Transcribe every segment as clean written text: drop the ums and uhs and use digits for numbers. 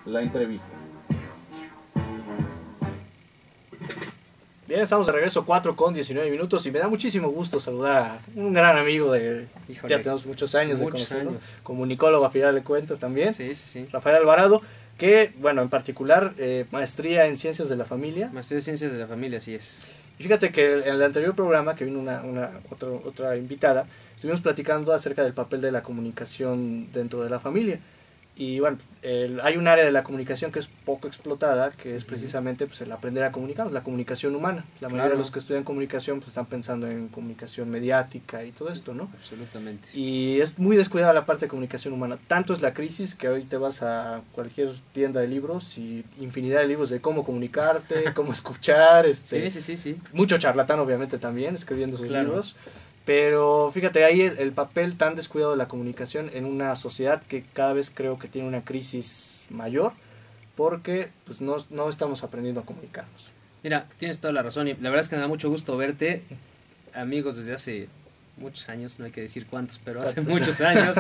la entrevista. Bien, estamos de regreso, 4:19 y me da muchísimo gusto saludar a un gran amigo Híjole, ya tenemos muchos años de conocernos, años. comunicólogo a final de cuentas también, Sí, sí, sí. Rafael Alvarado, que, bueno, en particular, maestría en Ciencias de la Familia. Maestría de Ciencias de la Familia, así es. Y fíjate que en el anterior programa, que vino otra invitada, estuvimos platicando acerca del papel de la comunicación dentro de la familia. Y bueno, hay un área de la comunicación que es poco explotada, que es precisamente pues, el aprender a comunicar, la comunicación humana. La mayoría de los que estudian comunicación pues, están pensando en comunicación mediática y todo esto, ¿no? Absolutamente. Y es muy descuidada la parte de comunicación humana. Tanto es la crisis que hoy te vas a cualquier tienda de libros y infinidad de libros de cómo comunicarte, cómo escuchar. Sí. Mucho charlatán, obviamente, también, escribiendo sus libros. Pero fíjate, ahí el papel tan descuidado de la comunicación en una sociedad que cada vez creo que tiene una crisis mayor, porque pues no estamos aprendiendo a comunicarnos. Mira, tienes toda la razón y la verdad es que me da mucho gusto verte, amigos desde hace muchos años, no hay que decir cuántos, pero hace muchos años.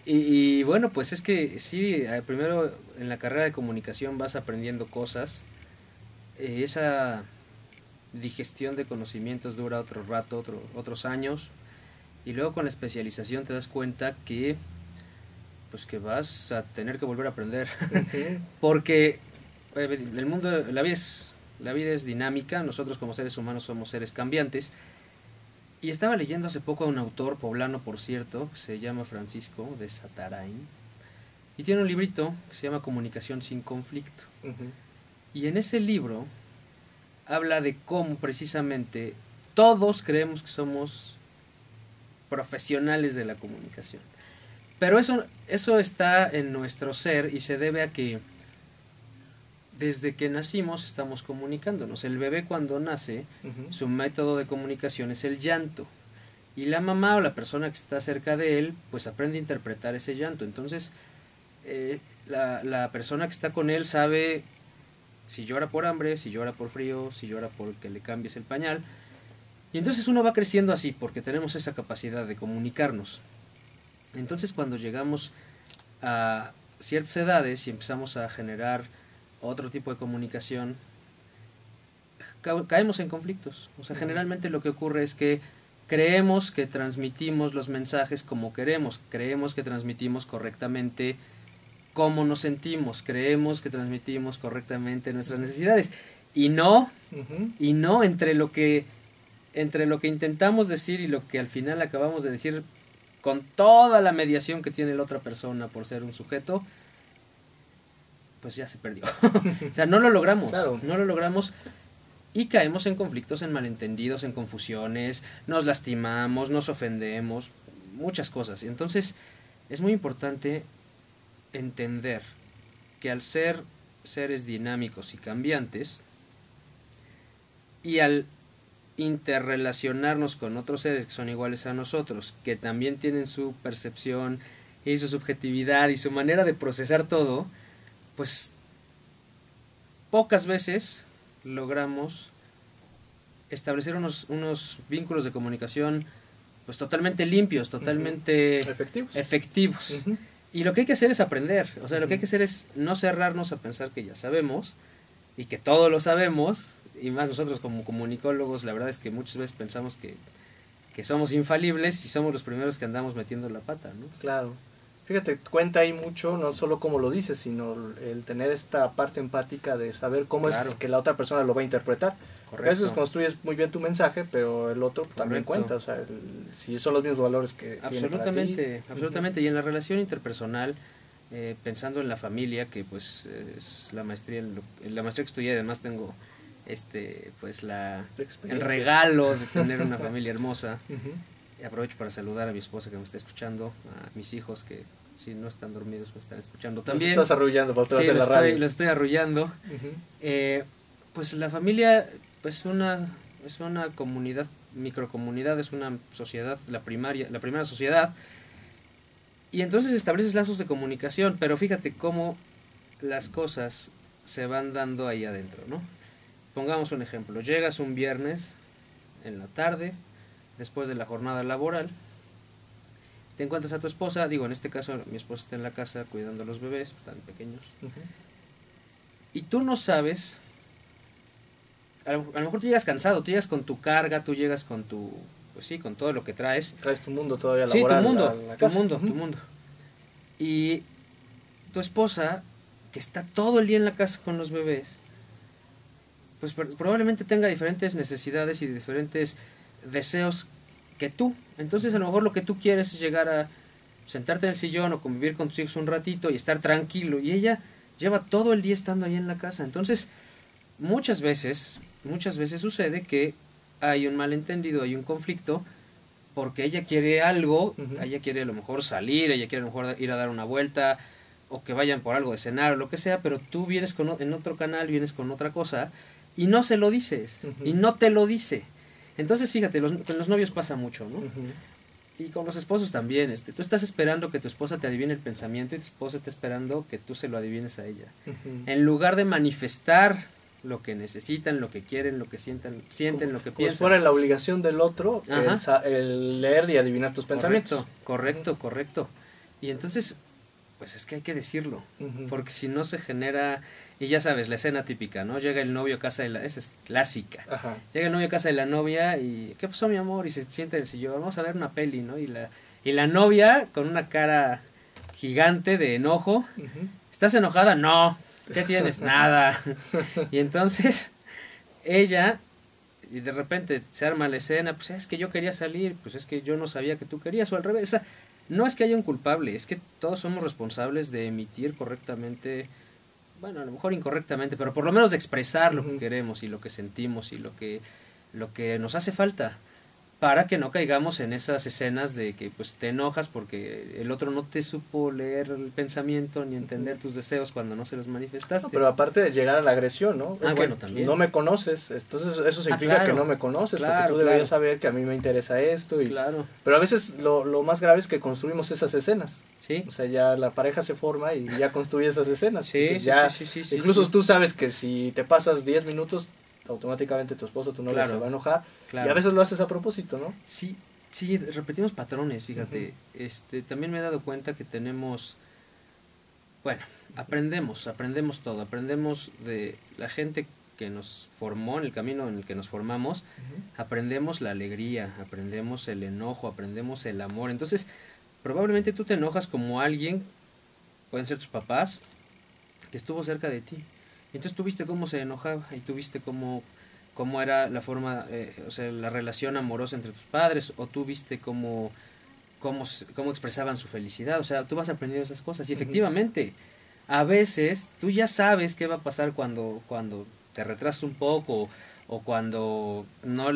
Y bueno, pues es que sí, primero en la carrera de comunicación vas aprendiendo cosas, esa digestión de conocimientos dura otro rato, otros años, y luego con la especialización te das cuenta que pues que vas a tener que volver a aprender. Porque el mundo, la vida es dinámica, nosotros como seres humanos somos seres cambiantes. Y estaba leyendo hace poco a un autor poblano, por cierto, que se llama Francisco de Satarain, y tiene un librito que se llama Comunicación sin conflicto. Y en ese libro habla de cómo precisamente todos creemos que somos profesionales de la comunicación. Pero eso está en nuestro ser y se debe a que desde que nacimos estamos comunicándonos. El bebé cuando nace, su método de comunicación es el llanto. Y la mamá o la persona que está cerca de él, pues aprende a interpretar ese llanto. Entonces, la persona que está con él sabe si llora por hambre, si llora por frío, si llora por que le cambies el pañal. Y entonces uno va creciendo así, porque tenemos esa capacidad de comunicarnos. Entonces cuando llegamos a ciertas edades y empezamos a generar otro tipo de comunicación, caemos en conflictos. O sea, generalmente lo que ocurre es que creemos que transmitimos los mensajes como queremos, creemos que transmitimos correctamente cómo nos sentimos, creemos que transmitimos correctamente nuestras necesidades y no entre lo que intentamos decir y lo que al final acabamos de decir con toda la mediación que tiene la otra persona por ser un sujeto, pues ya se perdió. O sea, no lo logramos, no lo logramos y caemos en conflictos, en malentendidos, en confusiones, nos lastimamos, nos ofendemos, muchas cosas. Y entonces es muy importante entender que al ser seres dinámicos y cambiantes y al interrelacionarnos con otros seres que son iguales a nosotros, que también tienen su percepción y su subjetividad y su manera de procesar todo, pues pocas veces logramos establecer unos vínculos de comunicación pues totalmente limpios, totalmente efectivos. Y lo que hay que hacer es aprender, o sea, lo que hay que hacer es no cerrarnos a pensar que ya sabemos y que todo lo sabemos, y más nosotros como comunicólogos, la verdad es que muchas veces pensamos que somos infalibles y somos los primeros que andamos metiendo la pata, ¿no? Claro. Fíjate, cuenta ahí mucho, no solo cómo lo dices, sino el tener esta parte empática de saber cómo es que la otra persona lo va a interpretar. Correcto. A veces construyes muy bien tu mensaje, pero el otro también cuenta, o sea, si son los mismos valores que tiene para ti. Absolutamente, y en la relación interpersonal, pensando en la familia, que pues es la maestría que estudié, además tengo pues el regalo de tener una familia hermosa. Aprovecho para saludar a mi esposa que me está escuchando, a mis hijos que si no están dormidos me están escuchando también. Estás arrullando por detrás de la radio. Lo estoy arrullando. Pues la familia pues es una comunidad, microcomunidad, es una sociedad, la primera sociedad. Y entonces estableces lazos de comunicación, pero fíjate cómo las cosas se van dando ahí adentro, ¿no? Pongamos un ejemplo, llegas un viernes en la tarde, después de la jornada laboral, te encuentras a tu esposa, digo, en este caso mi esposa está en la casa cuidando a los bebés, están pequeños, y tú no sabes, a lo mejor tú llegas cansado, tú llegas con tu carga, tú llegas con tu, pues sí, con todo lo que traes. Traes tu mundo todavía laboral. Sí, tu mundo, a la casa. tu mundo. Y tu esposa, que está todo el día en la casa con los bebés, pues probablemente tenga diferentes necesidades y diferentes deseos que tú. Entonces a lo mejor lo que tú quieres es llegar a sentarte en el sillón o convivir con tus hijos un ratito y estar tranquilo, y ella lleva todo el día estando ahí en la casa. Entonces muchas veces sucede que hay un malentendido, hay un conflicto, porque ella quiere algo, ella quiere a lo mejor salir, ella quiere a lo mejor ir a dar una vuelta, o que vayan por algo de cenar o lo que sea, pero tú vienes en otro canal, vienes con otra cosa, y no se lo dices, y no te lo dice. Entonces fíjate, con los novios pasa mucho, ¿no? Y con los esposos también, tú estás esperando que tu esposa te adivine el pensamiento, y tu esposa está esperando que tú se lo adivines a ella. En lugar de manifestar lo que necesitan, lo que quieren, lo que sienten, lo que piensan. Como si fuera la obligación del otro el leer y adivinar tus pensamientos. Correcto. Y entonces, pues es que hay que decirlo, porque si no se genera, y ya sabes, la escena típica, ¿no? Llega el novio a casa de esa es clásica. Llega el novio a casa de la novia y, ¿qué pasó, mi amor? Y se sienta en el sillón, vamos a ver una peli, ¿no? Y la novia, con una cara gigante de enojo, ¿estás enojada? No. ¿Qué tienes? Nada. Y entonces ella, y de repente se arma la escena, pues es que yo quería salir, pues es que yo no sabía que tú querías, o al revés. No es que haya un culpable, es que todos somos responsables de emitir correctamente, bueno, a lo mejor incorrectamente, pero por lo menos de expresar lo que queremos y lo que sentimos y lo que nos hace falta, para que no caigamos en esas escenas de que pues te enojas porque el otro no te supo leer el pensamiento ni entender tus deseos cuando no se los manifestaste. No, pero aparte de llegar a la agresión, ¿no? Es que bueno, también. No me conoces, entonces eso significa que no me conoces, porque tú deberías saber que a mí me interesa esto. Pero a veces lo más grave es que construimos esas escenas. Sí. O sea, ya la pareja se forma y ya construye esas escenas. Sí, entonces, incluso tú sabes que si te pasas 10 minutos, automáticamente tu esposo, tu novia se va a enojar, y a veces lo haces a propósito, ¿no? Sí, repetimos patrones, fíjate. También me he dado cuenta que tenemos, bueno, aprendemos todo, aprendemos de la gente que nos formó, en el camino en el que nos formamos, aprendemos la alegría, aprendemos el enojo, aprendemos el amor. Entonces, probablemente tú te enojas como alguien, pueden ser tus papás, que estuvo cerca de ti. Entonces tú viste cómo se enojaba y tú viste cómo era la forma, o sea, la relación amorosa entre tus padres, o tú viste cómo expresaban su felicidad. O sea, tú vas aprendiendo esas cosas y efectivamente, a veces tú ya sabes qué va a pasar cuando te retrasas un poco o cuando no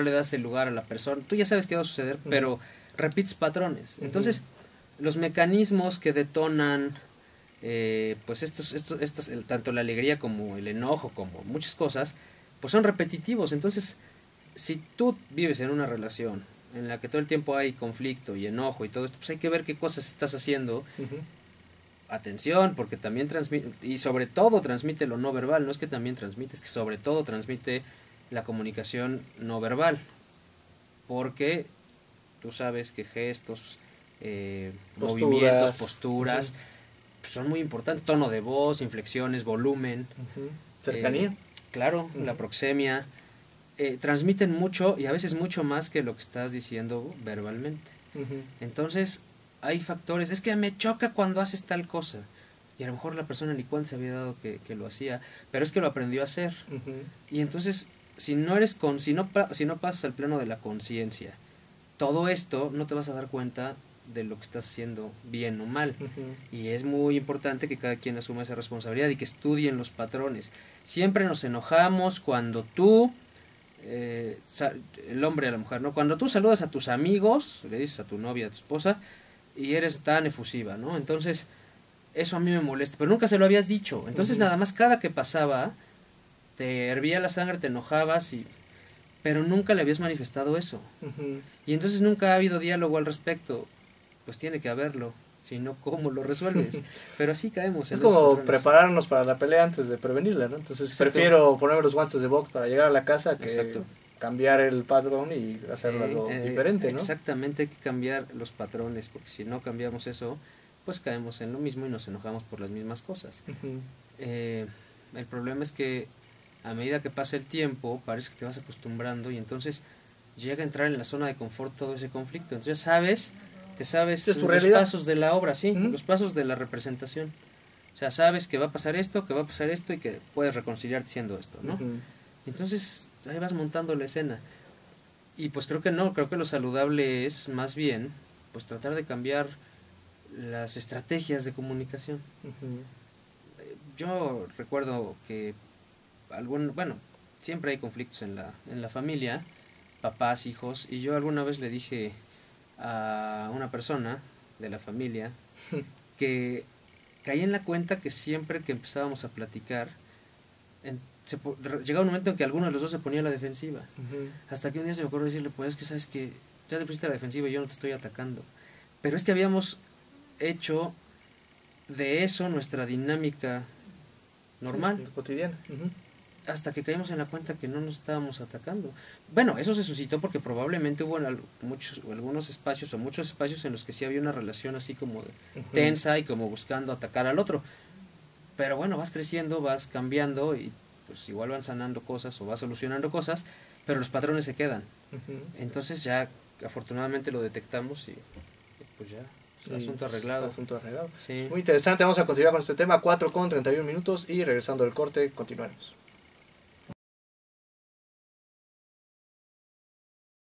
le das el lugar a la persona. Tú ya sabes qué va a suceder, pero repites patrones. Entonces, los mecanismos que detonan pues estos tanto la alegría como el enojo, como muchas cosas, pues son repetitivos. Entonces, si tú vives en una relación en la que todo el tiempo hay conflicto y enojo y todo esto, pues hay que ver qué cosas estás haciendo. Atención, porque también transmite, y sobre todo transmite lo no verbal. No es que también transmite, es que sobre todo transmite la comunicación no verbal, porque tú sabes que gestos, movimientos, posturas, son muy importantes. Tono de voz, inflexiones, volumen, cercanía, claro, la proxemia, transmiten mucho, y a veces mucho más que lo que estás diciendo verbalmente. Entonces hay factores, es que me choca cuando haces tal cosa, y a lo mejor la persona ni cuenta se había dado que lo hacía, pero es que lo aprendió a hacer. Y entonces, si no pasas al plano de la conciencia, todo esto, no te vas a dar cuenta de lo que estás haciendo bien o mal. Y es muy importante que cada quien asuma esa responsabilidad y que estudien los patrones. Siempre nos enojamos cuando tú, el hombre a la mujer, ¿no? Cuando tú saludas a tus amigos, le dices a tu novia, a tu esposa, y eres tan efusiva, ¿no? Entonces, eso a mí me molesta, pero nunca se lo habías dicho. Entonces, nada más cada que pasaba, te hervía la sangre, te enojabas, pero nunca le habías manifestado eso. Y entonces nunca ha habido diálogo al respecto. Pues tiene que haberlo, si no, ¿cómo lo resuelves? Pero así caemos. Es como prepararnos para la pelea antes de prevenirla, ¿no? Entonces prefiero ponerme los guantes de box para llegar a la casa que cambiar el patrón y hacerlo algo diferente, ¿no? Exactamente, hay que cambiar los patrones, porque si no cambiamos eso, pues caemos en lo mismo y nos enojamos por las mismas cosas. El problema es que a medida que pasa el tiempo, parece que te vas acostumbrando y entonces llega a entrar en la zona de confort todo ese conflicto. Entonces te sabes los pasos de la obra, sí, los pasos de la representación. O sea, sabes que va a pasar esto y que puedes reconciliarte siendo esto, ¿no? Entonces ahí vas montando la escena. Y pues creo que lo saludable es más bien pues tratar de cambiar las estrategias de comunicación. Yo recuerdo que siempre hay conflictos en la familia, papás, hijos, y yo alguna vez le dije a una persona de la familia que caí en la cuenta que siempre que empezábamos a platicar, llegaba un momento en que alguno de los dos se ponía a la defensiva. Hasta que un día se me ocurrió decirle, pues es que sabes que ya te pusiste a la defensiva y yo no te estoy atacando. Pero es que habíamos hecho de eso nuestra dinámica normal, sí, cotidiana. hasta que caímos en la cuenta que no nos estábamos atacando. Bueno, eso se suscitó porque probablemente hubo algunos espacios o muchos espacios en los que sí había una relación así como tensa y como buscando atacar al otro. Pero bueno, vas creciendo, vas cambiando y pues igual van sanando cosas o vas solucionando cosas, pero los patrones se quedan. Entonces ya afortunadamente lo detectamos y pues ya. Sí, asunto arreglado. Sí. Muy interesante, vamos a continuar con este tema, 4:31 y regresando del corte, continuaremos.